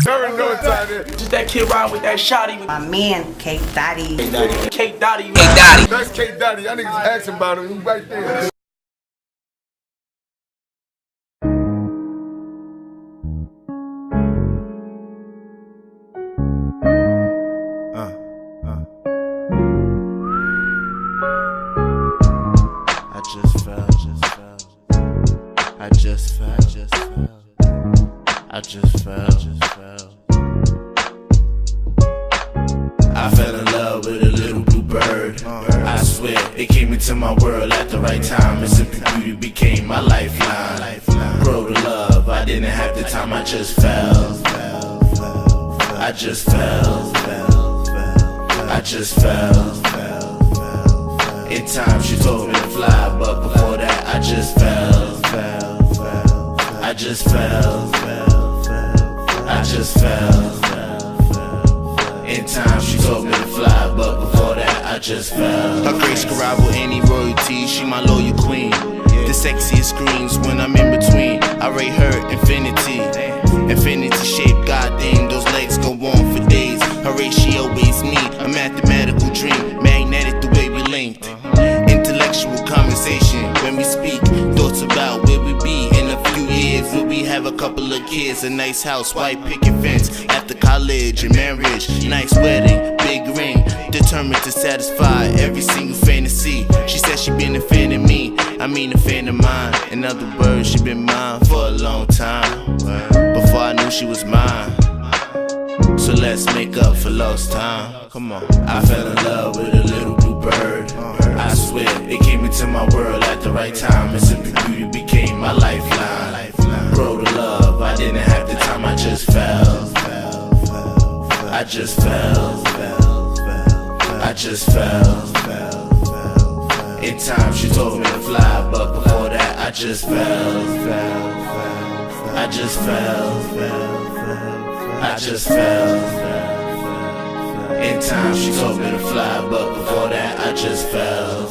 already know what time it is. Just that kid riding with that shotty. My man, K Dotty. K Dotty. That's K Dotty. Y'all niggas asking about him. He right there. I just fell. I fell in love with a little blue bird. I swear, it came into my world at the right time. And Simply Beauty became my lifeline. Grow to love, I didn't have the time, I just fell. I just fell. I just fell. In time she told me to fly, but before that I just fell. I just fell. I just fell. In time she told me to fly, but before that I just fell. Her grace could rival any royalty, she my loyal queen. The sexiest screams when I'm in between. I rate her infinity. Infinity shape, goddamn, those legs go on for days. Her ratio is me, a mathematical dream. Magnetic the way we linked. Intellectual conversation when we speak. Thoughts about where we be in a few years. Will we have a couple of kids, a nice house, white picket fence after college and marriage, nice wedding, big ring. Determined to satisfy every single fantasy. She said she been a fan of me, I mean a fan of mine. In other words, she been mine for a long time, before I knew she was mine. So let's make up for lost time. Come on. I fell in love with a little blue bird. I swear, it came into my world at the right time. And Simply Beauty became my lifeline. Grow to love, I didn't have the time, I just fell. I just fell. I just fell. In time she told me to fly, but before that I just fell. I just fell. I just fell. In time she told me to fly, but before that I just fell.